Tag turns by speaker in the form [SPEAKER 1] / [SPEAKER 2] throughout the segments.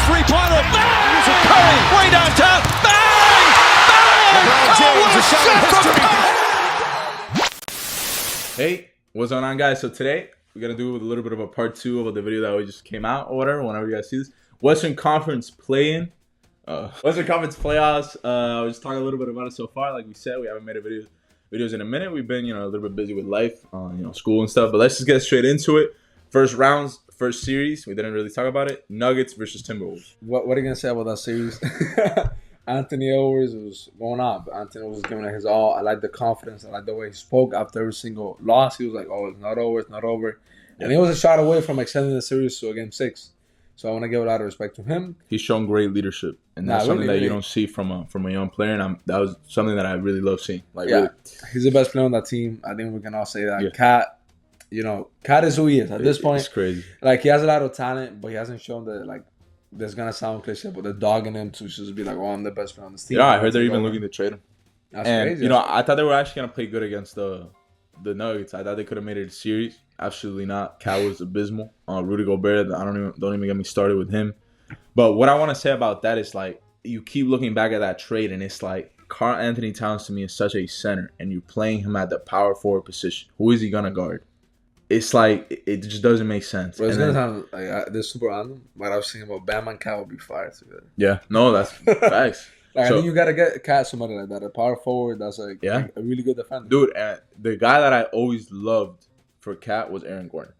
[SPEAKER 1] three-pointer. Bang! Curry, way downtown. Bang! Bang!
[SPEAKER 2] LeBron James,
[SPEAKER 3] Hey, what's going on, guys? So today we're gonna do a little bit of a part 2 of the video that we just came out or whatever. Whenever you guys see this, Western Conference play-in, Western Conference playoffs. We're just talking a little bit about it so far. Like we said, we haven't made videos in a minute. We've been a little bit busy with life, school and stuff. But let's just get straight into it. First rounds, first series. We didn't really talk about it. Nuggets versus Timberwolves.
[SPEAKER 4] What are you gonna say about that series? Anthony Edwards was going on. Anthony was giving it his all. I like the confidence. I like the way he spoke after every single loss. He was like, "Oh, it's not over. It's not over." Yeah. And he was a shot away from extending the series to a game 6. So I want to give a lot of respect to him.
[SPEAKER 3] He's shown great leadership, and that's something that you don't see from a young player. And that was something that I really love seeing. Really.
[SPEAKER 4] He's the best player on that team. I think we can all say that. Yeah. Cat, Cat is who he is at this point.
[SPEAKER 3] It's crazy.
[SPEAKER 4] Like, he has a lot of talent, but he hasn't shown that, like, there's going to sound cliche, but the dog in him to just be like, oh, I'm the best player on this team.
[SPEAKER 3] Yeah, I heard they're even looking to trade him.
[SPEAKER 4] That's crazy.
[SPEAKER 3] I thought they were actually going to play good against the Nuggets. I thought they could have made it a series. Absolutely not. Cat was abysmal. Rudy Gobert, don't even get me started with him. But what I want to say about that is, like, you keep looking back at that trade, and it's like Karl Anthony Towns to me is such a center, and you're playing him at the power forward position. Who is he going to guard? It's like, it just doesn't make sense.
[SPEAKER 4] But it's going to sound like this super random, but I was thinking about Bam and Cat would be fired together.
[SPEAKER 3] Yeah, no, that's facts.
[SPEAKER 4] I think you got to get Cat somebody like that, a power forward that's like a really good defender.
[SPEAKER 3] Dude, and the guy that I always loved for Cat was Aaron Gordon.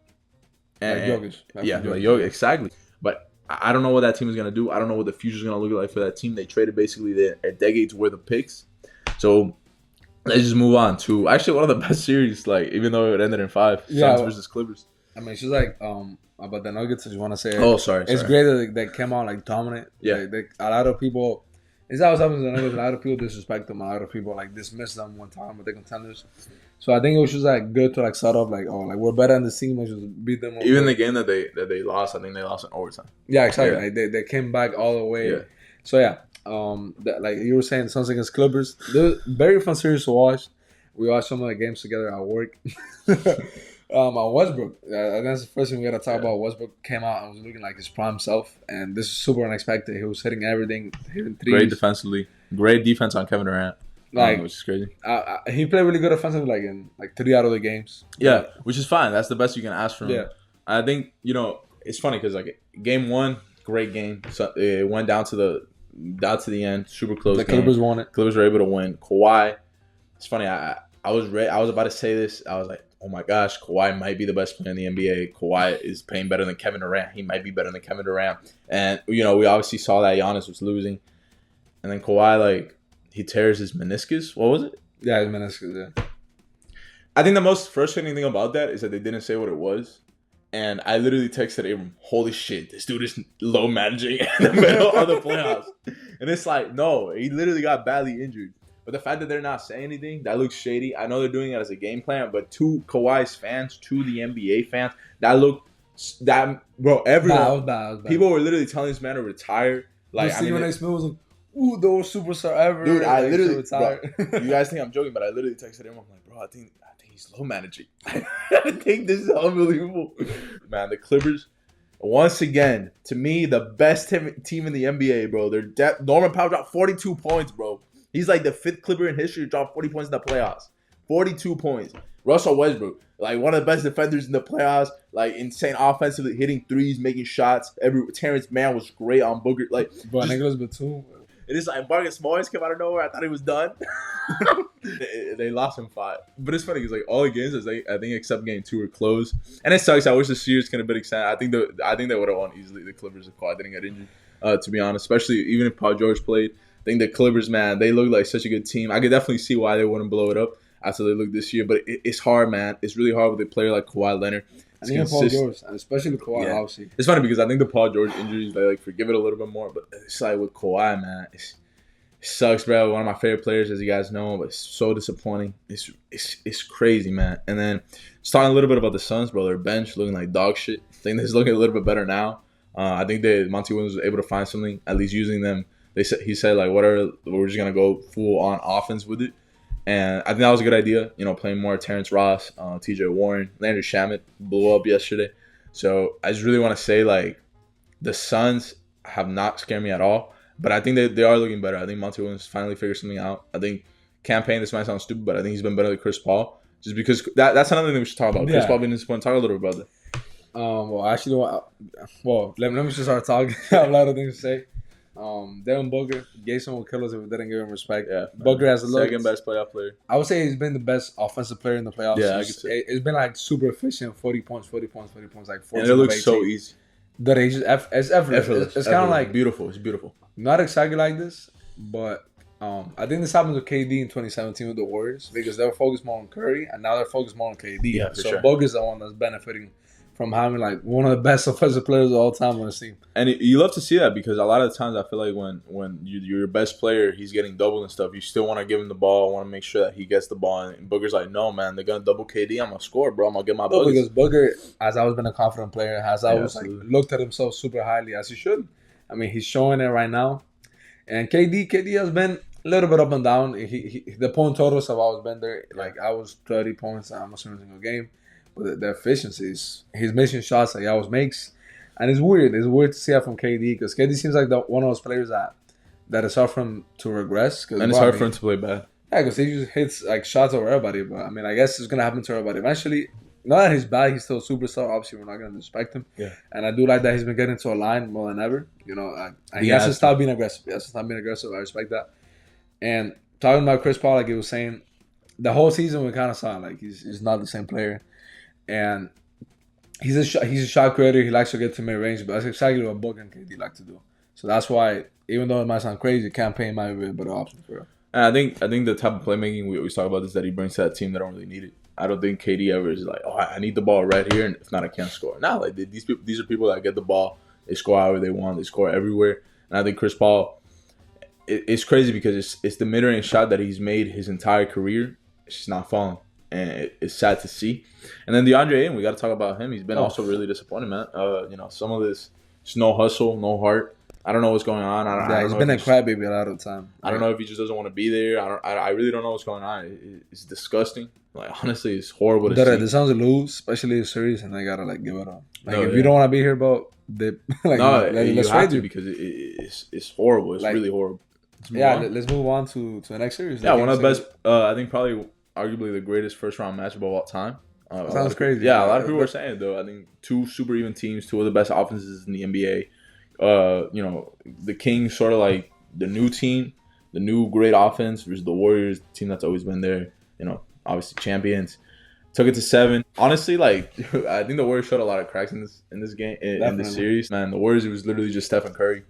[SPEAKER 3] And
[SPEAKER 4] Jokic.
[SPEAKER 3] Like Jokic, exactly. But I don't know what that team is going to do. I don't know what the future is going to look like for that team. They traded basically a decade's worth of picks. So let's just move on to actually one of the best series, like, even though it ended in 5. Suns versus Clippers.
[SPEAKER 4] I mean, she's like, about the Nuggets, I just want to say.
[SPEAKER 3] Oh, sorry.
[SPEAKER 4] It's great that they came out, like, dominant.
[SPEAKER 3] Yeah.
[SPEAKER 4] A lot of people, it's always happens to the Nuggets. A lot of people disrespect them. A lot of people, like, dismiss them one time, but they're contenders. So I think it was just, like, good to, like, start off, like, we're better than the team. Let's just beat them.
[SPEAKER 3] Even the game that they lost, I think they lost in overtime.
[SPEAKER 4] Yeah, exactly. Yeah. Like, they came back all the way. Yeah. So, yeah. Like you were saying, Suns against Clippers. They're very fun series to watch. We watched some of the games together at work. Westbrook. That's the first thing we got to talk about. Westbrook came out and was looking like his prime self. And this is super unexpected. He was hitting everything, hitting threes.
[SPEAKER 3] Great defensively. Great defense on Kevin Durant. Which is crazy.
[SPEAKER 4] He played really good offensively, like in 3 out of the games.
[SPEAKER 3] Yeah, which is fine. That's the best you can ask from him.
[SPEAKER 4] Yeah.
[SPEAKER 3] I think, it's funny because, like, game 1, great game. So it went down to the end. Super close.
[SPEAKER 4] The Clippers won it.
[SPEAKER 3] Clippers were able to win. Kawhi. It's funny. I was about to say this. I was like, oh my gosh, Kawhi might be the best player in the NBA. Kawhi is playing better than Kevin Durant. He might be better than Kevin Durant. And, we obviously saw that Giannis was losing. And then Kawhi, like, he tears his meniscus. What was it?
[SPEAKER 4] Yeah, his meniscus, yeah.
[SPEAKER 3] I think the most frustrating thing about that is that they didn't say what it was. And I literally texted Abram, holy shit, this dude is low managing in the middle of the playoffs. And it's like, no, he literally got badly injured. But the fact that they're not saying anything, that looks shady. I know they're doing it as a game plan, but to Kawhi's fans, to the NBA fans, everyone,
[SPEAKER 4] That was bad.
[SPEAKER 3] People were literally telling this man to retire. Like,
[SPEAKER 4] Stephen A. Smith was like, ooh, the worst superstar ever.
[SPEAKER 3] Dude, I literally, bro, you guys think I'm joking, but I literally texted him. I'm like, bro, I think he's low managing. I think this is unbelievable. Man, the Clippers, once again, to me, the best team in the NBA, bro. Their depth. Norman Powell dropped 42 points, bro. He's like the 5th Clipper in history to drop 40 points in the playoffs. 42 points. Russell Westbrook, like, one of the best defenders in the playoffs, like, insane offensively, hitting threes, making shots. Terrence Mann was great on Booker. Like,
[SPEAKER 4] but Nicholas Batum.
[SPEAKER 3] It is like Marcus Morris came out of nowhere. I thought he was done. they lost him 5. But it's funny because, like, all the games, I think except game 2 were close. And it sucks. I wish the series could have been extended. I think they would have won easily. The Clippers if Kawhi didn't get injured, to be honest. Especially even if Paul George played. I think the Clippers, man, they look like such a good team. I could definitely see why they wouldn't blow it up after they look this year. But it's hard, man. It's really hard with a player like Kawhi Leonard.
[SPEAKER 4] I think Paul George, especially with Kawhi, obviously.
[SPEAKER 3] It's funny because I think the Paul George injuries, they, like, forgive it a little bit more. But it's like with Kawhi, man, it sucks, bro. One of my favorite players, as you guys know, but it's so disappointing. It's crazy, man. And then just talking a little bit about the Suns, bro. Their bench looking like dog shit. I think they're looking a little bit better now. I think Monty Williams was able to find something, at least using them. He said, like, whatever, we're just going to go full on offense with it. And I think that was a good idea, playing more Terrence Ross, TJ Warren. Landry Shamet blew up yesterday. So I just really want to say, like, the Suns, have not scared me at all. But I think they are looking better. I think Monty Williams finally figured something out. I think campaign, this might sound stupid, but I think he's been better than Chris Paul. Just because that's another thing we should talk about. Chris Paul being disappointed. Talk a little bit about that.
[SPEAKER 4] Well, actually, let me just start talking. I have a lot of things to say. Devin Booker, Jason will kill us if we didn't give him respect.
[SPEAKER 3] Yeah,
[SPEAKER 4] Booker has a look.
[SPEAKER 3] Second best playoff player.
[SPEAKER 4] I would say he's been the best offensive player in the playoffs.
[SPEAKER 3] Yeah, I could say.
[SPEAKER 4] It's been like super efficient, 40 points, like 14.
[SPEAKER 3] And it looks so easy.
[SPEAKER 4] That it's effortless. It's kind of like
[SPEAKER 3] beautiful. It's beautiful.
[SPEAKER 4] Not exactly like this, but I think this happened with KD in 2017 with the Warriors because they were focused more on Curry and now they're focused more on KD.
[SPEAKER 3] Yeah,
[SPEAKER 4] so
[SPEAKER 3] sure.
[SPEAKER 4] Booker's the one that's benefiting from having like one of the best offensive players of all time on his team.
[SPEAKER 3] And you love to see that because a lot of the times I feel like when you're your best player, he's getting doubled and stuff, you still want to give him the ball, want to make sure that he gets the ball. And Booker's like, no, man, they're going to double KD. I'm going to score, bro. I'm going to get my buckets.
[SPEAKER 4] Because Booker has always been a confident player, has always looked at himself super highly, as he should. I mean, he's showing it right now. And KD has been a little bit up and down. The point totals have always been there. Like, I was 30 points almost every single game. But the efficiencies, he's missing shots that he always makes. And it's weird. It's weird to see that from KD because KD seems like one of those players that is hard for him to regress.
[SPEAKER 3] And it's hard for him to play bad.
[SPEAKER 4] Yeah, because he just hits like shots over everybody. But I mean, I guess it's going to happen to everybody eventually. Not that he's bad, he's still a superstar. Obviously, we're not going to respect him.
[SPEAKER 3] Yeah.
[SPEAKER 4] And I do like that he's been getting to a line more than ever. You know, he has to stop being aggressive. I respect that. And talking about Chris Paul, like he was saying, the whole season we kind of saw like he's not the same player. And he's a shot creator. He likes to get to mid range, but that's exactly what Booker and KD like to do. So that's why, even though it might sound crazy, campaign might be a better option for him.
[SPEAKER 3] And I think the type of playmaking we always talk about is that he brings to that team that don't really need it. I don't think KD ever is like, oh, I need the ball right here, and if not, I can't score. Nah, like these are people that get the ball, they score however they want, they score everywhere. And I think Chris Paul, it's crazy because it's the mid range shot that he's made his entire career. It's just not falling. And it's sad to see. And then DeAndre Ayton, we got to talk about him. He's been also really disappointing, man. Some of this, just no hustle, no heart. I don't know what's going on.
[SPEAKER 4] He's been a crybaby a lot of the time.
[SPEAKER 3] I don't know if he just doesn't want to be there. I really don't know what's going on. It's disgusting. Like, honestly, it's horrible to see.
[SPEAKER 4] The Suns lose, especially the series, and they got to, like, give it up. Like, if you don't want to be here, bro, you
[SPEAKER 3] have to because it's horrible. It's like, really horrible.
[SPEAKER 4] Let's move on to the next series.
[SPEAKER 3] Yeah, one of the best, I think probably arguably the greatest first-round matchup of all time.
[SPEAKER 4] Sounds crazy.
[SPEAKER 3] Yeah, a lot of people are saying it, though. I think two super even teams, two of the best offenses in the NBA. The Kings sort of like the new team, the new great offense versus the Warriors, the team that's always been there. Obviously champions. Took it to 7. Honestly, like I think the Warriors showed a lot of cracks in this game in this series. Man, the Warriors, it was literally just Stephen Curry,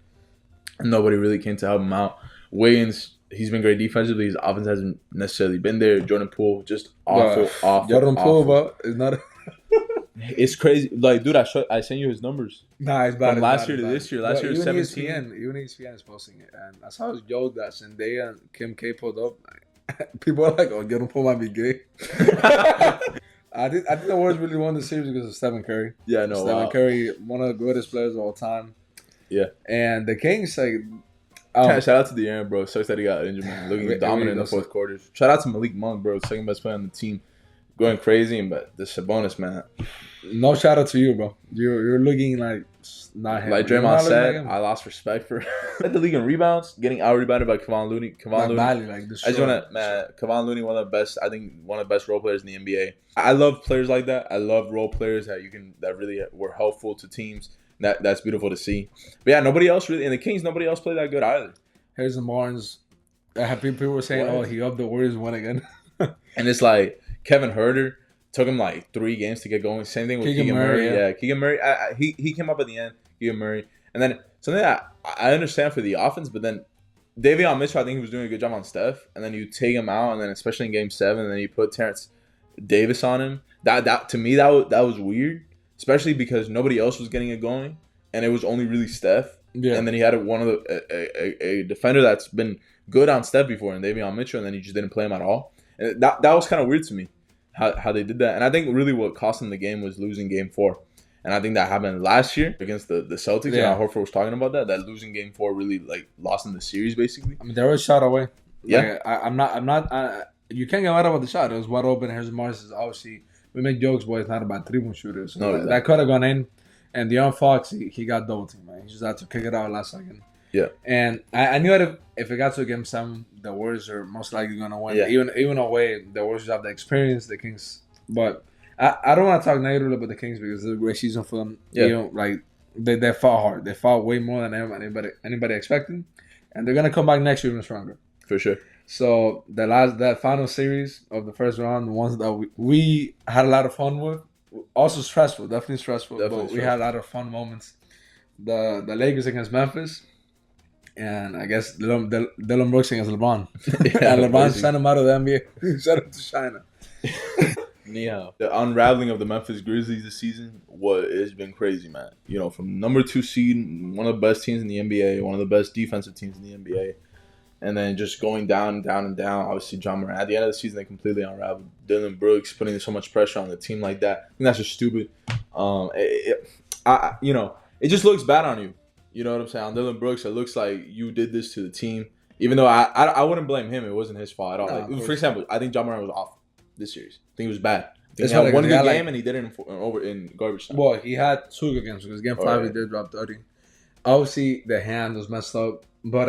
[SPEAKER 3] and nobody really came to help him out. Wiggins, he's been great defensively. His offense hasn't necessarily been there. Jordan Poole, just awful.
[SPEAKER 4] Jordan Poole, bro, is not.
[SPEAKER 3] It's crazy. Like, dude, I sent you his numbers.
[SPEAKER 4] Nah, it's bad.
[SPEAKER 3] From last year to this year. Last year was 17.
[SPEAKER 4] Even ESPN is posting it, and I saw his joke that Zendaya and Kim K pulled up. People are like, "Oh, Jordan Poole might be gay." I think the Warriors really won the series because of Stephen Curry.
[SPEAKER 3] Yeah, no,
[SPEAKER 4] Stephen Curry, one of the greatest players of all time.
[SPEAKER 3] Yeah,
[SPEAKER 4] and the Kings, like,
[SPEAKER 3] shout out to De'Aaron, bro. Sucks that he got injured, man. Looking dominant in the fourth quarter. Shout out to Malik Monk, bro. Second best player on the team, going crazy. But the Sabonis, man.
[SPEAKER 4] No shout out to you, bro. You're looking like not him.
[SPEAKER 3] Like Draymond said, I lost respect for led the league in rebounds, getting out rebounded by Kevon Looney. I just want to, man, Kevon Looney, one of the best role players in the NBA. I love players like that. I love role players that really were helpful to teams. That's beautiful to see. But yeah, nobody else really in the Kings. Nobody else played that good either.
[SPEAKER 4] Harrison Barnes. People were saying, "Oh, he upped the Warriors won again,"
[SPEAKER 3] and it's like Kevin Huerter. Took him like 3 games to get going. Same thing with Keegan Murray. Yeah, Keegan Murray. He came up at the end. Keegan Murray, and then something that I understand for the offense, but then Davion Mitchell, I think he was doing a good job on Steph, and then you take him out, and then especially in Game 7, and then you put Terrence Davis on him. That to me that was weird, especially because nobody else was getting it going, and it was only really Steph. Yeah. And then he had a defender that's been good on Steph before, and Davion Mitchell, and then he just didn't play him at all. And that was kind of weird to me. How they did that. And I think really what cost them the game was losing Game 4. And I think that happened last year against the Celtics. Yeah, Horford was talking about that losing Game 4 really like lost them the series basically.
[SPEAKER 4] I mean, they were a shot away.
[SPEAKER 3] Yeah,
[SPEAKER 4] like, I'm not. You can't get right about the shot. It was wide open. Harrison Barnes is obviously, we make jokes, but it's not about 3-point shooters. So no, exactly. That could have gone in. And De'Aaron Fox, he got double team, man. He just had to kick it out last second.
[SPEAKER 3] Yeah.
[SPEAKER 4] And I knew that if it got to game 7, the Warriors are most likely going to win.
[SPEAKER 3] Yeah.
[SPEAKER 4] Even away, the Warriors have the experience, the Kings. But I don't want to talk negatively about the Kings because it's a great season for them.
[SPEAKER 3] Yeah.
[SPEAKER 4] You know, like they fought hard. They fought way more than anybody expected. And they're going to come back next year even stronger.
[SPEAKER 3] For sure.
[SPEAKER 4] So that final series of the first round, the ones that we had a lot of fun with, also stressful, definitely stressful, but we had a lot of fun moments. The Lakers against Memphis, and I guess Dylan Brooks against LeBron. And LeBron sent him out of the NBA, sent him to China.
[SPEAKER 3] Yeah, the unraveling of the Memphis Grizzlies this season has been crazy, man. You know, from number 2 seed, one of the best teams in the NBA, one of the best defensive teams in the NBA. And then just going down, down, and down. Obviously, John Morant. At the end of the season, they completely unraveled. Dylan Brooks putting so much pressure on the team like that. I think that's just stupid. It just looks bad on you. You know what I'm saying? On Dylan Brooks, it looks like you did this to the team. Even though I wouldn't blame him. It wasn't his fault at all. For example, I think John Morant was off this series. I think it was bad. He had one good game, and he did it in garbage time.
[SPEAKER 4] Well, he had 2 good games because game 5 he did drop 30. Obviously, the hand was messed up, but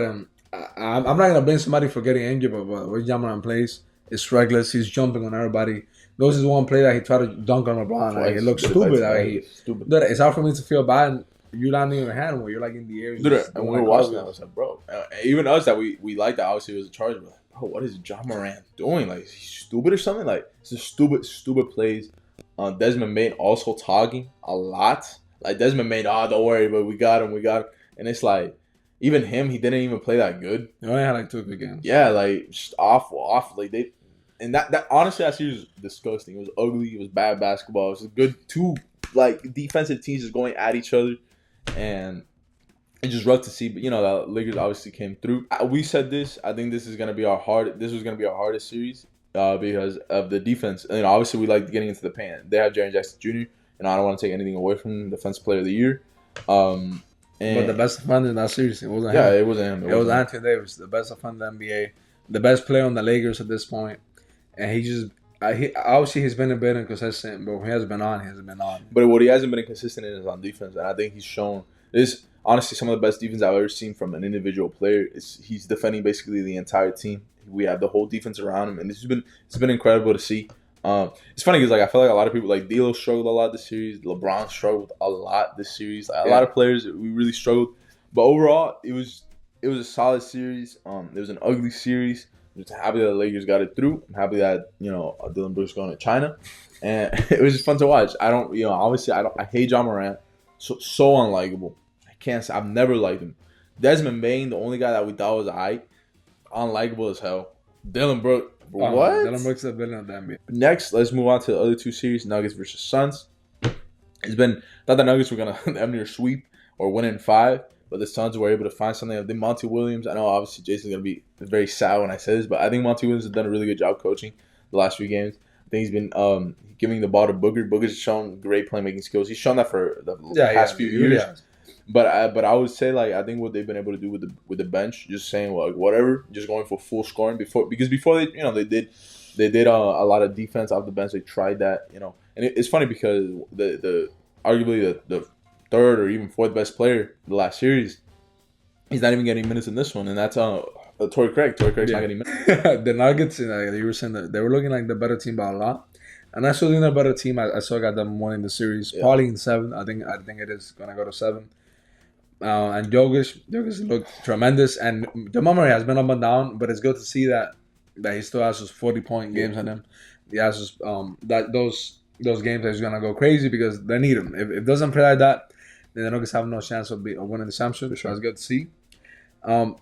[SPEAKER 4] I'm not gonna blame somebody for getting injured, but when John Morant plays, it's reckless. He's jumping on everybody. There was this one play that he tried to dunk on LeBron. Like, it looks stupid. Stupid. Dude, it's hard for me to feel bad. And you landing in your hand when you're like in the air.
[SPEAKER 3] Dude, and we were watching that, I was like, bro. Even us that we like that obviously was a charge. We're like, bro, what is John Morant doing? Like, is he stupid or something? Like, it's just stupid plays. Desmond Bain also talking a lot. Like, Desmond Bain, don't worry, but we got him. And it's like, even him, he didn't even play that good.
[SPEAKER 4] He only had like 2 good games.
[SPEAKER 3] Yeah, like just off. Like that honestly, that series was disgusting. It was ugly. It was bad basketball. It was good 2 like defensive teams just going at each other, and it's just rough to see. But the Lakers obviously came through. We said this. I think this was gonna be our hardest series because of the defense. And obviously we like getting into the paint. They have Jaren Jackson Jr. and I don't want to take anything away from him, Defensive Player of the Year.
[SPEAKER 4] But the best defender in that series, it wasn't him.
[SPEAKER 3] Yeah, it wasn't him.
[SPEAKER 4] It was Anthony Davis, the best defender in the NBA, the best player on the Lakers at this point. And obviously he's been a bit inconsistent, but when he hasn't been on, he hasn't been on.
[SPEAKER 3] But what he hasn't been inconsistent in is on defense, and I think he's shown this. Honestly, some of the best defense I've ever seen from an individual player. He's defending basically the entire team. We have the whole defense around him, and it's been incredible to see. It's funny because I feel like a lot of people like D'Lo struggled a lot this series. LeBron struggled a lot this series. A lot of players we really struggled, but overall it was a solid series. It was an ugly series. I'm just happy that the Lakers got it through. I'm happy that Dylan Brooks going to China, and it was just fun to watch. I hate John Morant. So unlikable. I've never liked him. Desmond Bain, the only guy that we thought was unlikable as hell. Dylan Brooks. What?
[SPEAKER 4] Dylan Brooks is a villain of the NBA.
[SPEAKER 3] Next, let's move on to the other 2 series, Nuggets versus Suns. Thought the Nuggets were going to have near sweep or win in 5, but the Suns were able to find something. I think Monty Williams, I know obviously Jason's going to be very sad when I say this, but I think Monty Williams has done a really good job coaching the last few games. I think he's been giving the ball to Booker. Booker's shown great playmaking skills. He's shown that for the past few years. Yeah. But I would say I think what they've been able to do with the bench, just saying whatever, just going for full scoring before they did a lot of defense off the bench. They tried that, and it's funny because the arguably the 3rd or even 4th best player in the last series, he's not even getting minutes in this one, and that's Torrey Craig. Torrey Craig's not getting minutes.
[SPEAKER 4] The Nuggets, you were saying that they were looking like the better team by a lot. And I still think they're a better team. I still got them winning the series, probably in 7. I think it is gonna go to 7. And Jokic looked tremendous, and the memory has been up and down, but it's good to see that he still has those 40-point games in him. He has those games that he's gonna go crazy because they need him. If it doesn't play like that, then the Nuggets have no chance of winning the championship. So it's good to see. I'm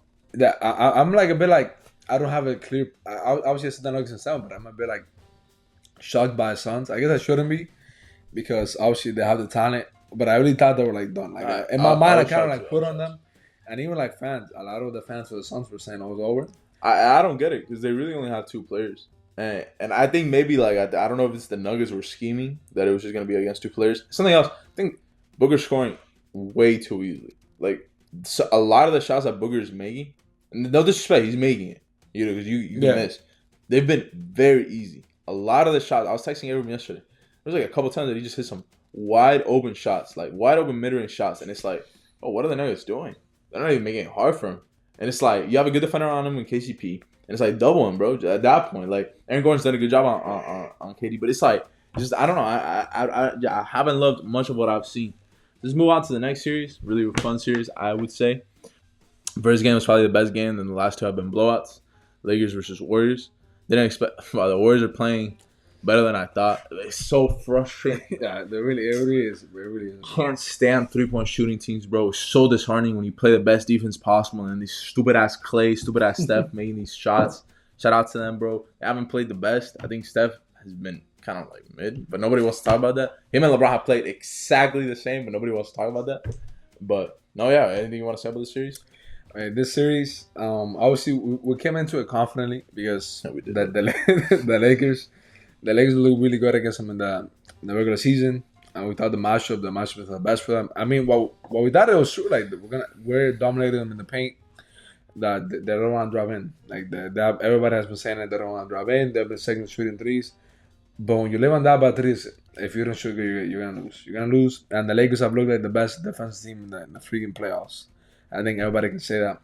[SPEAKER 4] like a bit like I don't have a clear. Obviously, I said the Nuggets in 7, but I'm a bit like shocked by Suns. I guess I shouldn't be because obviously they have the talent. But I really thought they were done. In my mind, I kind of put on them, and even fans, a lot of the fans for the Suns were saying it was over.
[SPEAKER 3] I don't get it because they really only have 2 players, and I think maybe I don't know if it's the Nuggets were scheming that it was just gonna be against 2 players. Something else. I think Booker's scoring way too easily. So a lot of the shots that Booker is making, and no disrespect, he's making it. Because you miss. They've been very easy. A lot of the shots. I was texting Abram yesterday. There was a couple times that he just hit some wide open shots, like wide open mid-range shots, and it's like, oh, what are the Nuggets doing? They're not even making it hard for him. And it's like you have a good defender on him in KCP, and it's like double him, bro. At that point, like Aaron Gordon's done a good job on KD, but it's like just I don't know. I haven't loved much of what I've seen. Let's move on to the next series. Really fun series, I would say. First game was probably the best game, and the last two have been blowouts. Lakers versus Warriors. Didn't expect. Wow, the Warriors are playing better than I thought. It's so frustrating.
[SPEAKER 4] Yeah, it really is. It really is.
[SPEAKER 3] Can't stand 3-point shooting teams, bro. It's so disheartening when you play the best defense possible and these stupid ass Clay, stupid ass Steph making these shots. Shout out to them, bro. They haven't played the best. I think Steph has been kind of like mid, but nobody wants to talk about that. Him and LeBron have played exactly the same, but nobody wants to talk about that. But no, yeah. Anything you want to say about the series?
[SPEAKER 4] This series, obviously, we came into it confidently because
[SPEAKER 3] we did.
[SPEAKER 4] the Lakers look really good against them in the regular season, and we thought the matchup was the best for them. I mean, what we thought it was true. Like we're dominating them in the paint. That they don't want to drive in. Like everybody has been saying that they don't want to drive in. They've been second shooting threes, but when you live on that by threes, if you don't shoot, you're gonna lose. You're gonna lose, and the Lakers have looked like the best defensive team in the freaking playoffs. I think everybody can say that.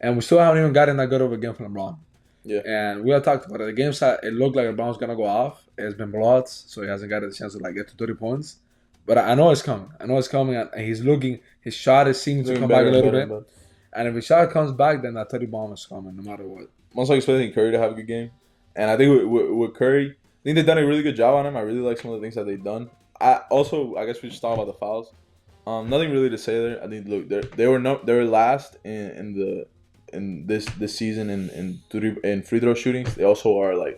[SPEAKER 4] And we still haven't even gotten that good of a game from LeBron.
[SPEAKER 3] Yeah.
[SPEAKER 4] And we have talked about it. The game side, it looked like LeBron was going to go off. It's been blowouts, so he hasn't got a chance to get to 30 points. But I know it's coming. And he's looking. His shot is seeming to come back a little bit. And if his shot comes back, then that 30 bomb is coming no matter what.
[SPEAKER 3] Most likely expecting Curry to have a good game. And I think with Curry, I think they've done a really good job on him. I really like some of the things that they've done. I guess we just talk about the fouls. Nothing really to say there. I think look, they were last in this season in free throw shootings. They also are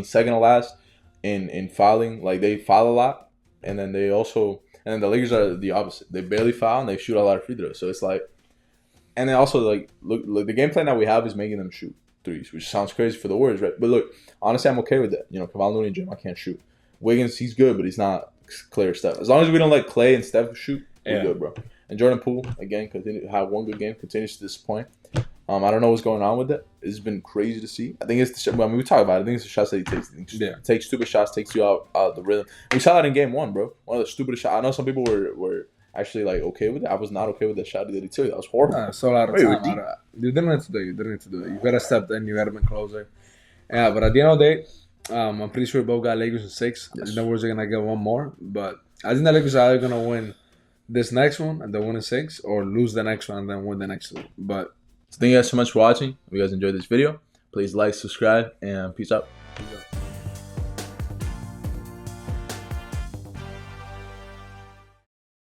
[SPEAKER 3] second to last in fouling. Like they foul a lot, and then the Lakers are the opposite. They barely foul and they shoot a lot of free throws. So it's like, and then also look the game plan that we have is making them shoot threes, which sounds crazy for the Warriors, right? But look, honestly, I'm okay with that. You know, Kevon Looney and Draymond can't shoot. Wiggins, he's good, but he's not Clay or Steph. As long as we don't let Clay and Steph shoot, we're good, bro. And Jordan Poole, again, continue to have one good game, continues to disappoint. I don't know what's going on with it. It's been crazy to see. I think it's we talk about it. I think it's the shots that he takes. He takes stupid shots, takes you out of the rhythm. We saw that in game one, bro. One of the stupidest shots. I know some people were actually okay with it. I was not okay with that shot that he took. That was horrible.
[SPEAKER 4] So out of time. You didn't need to do it. You didn't need to do it. You got to step in. You got to be closer. Yeah, but at the end of the day, I'm pretty sure both got Lakers in 6. Yes. I think the Warriors are going to get one more. But I think the Lakers are either going to win this next one and then win in 6, or lose the next one and then win the next 2. But
[SPEAKER 3] thank you guys so much for watching. If you guys enjoyed this video, please like, subscribe, and peace out.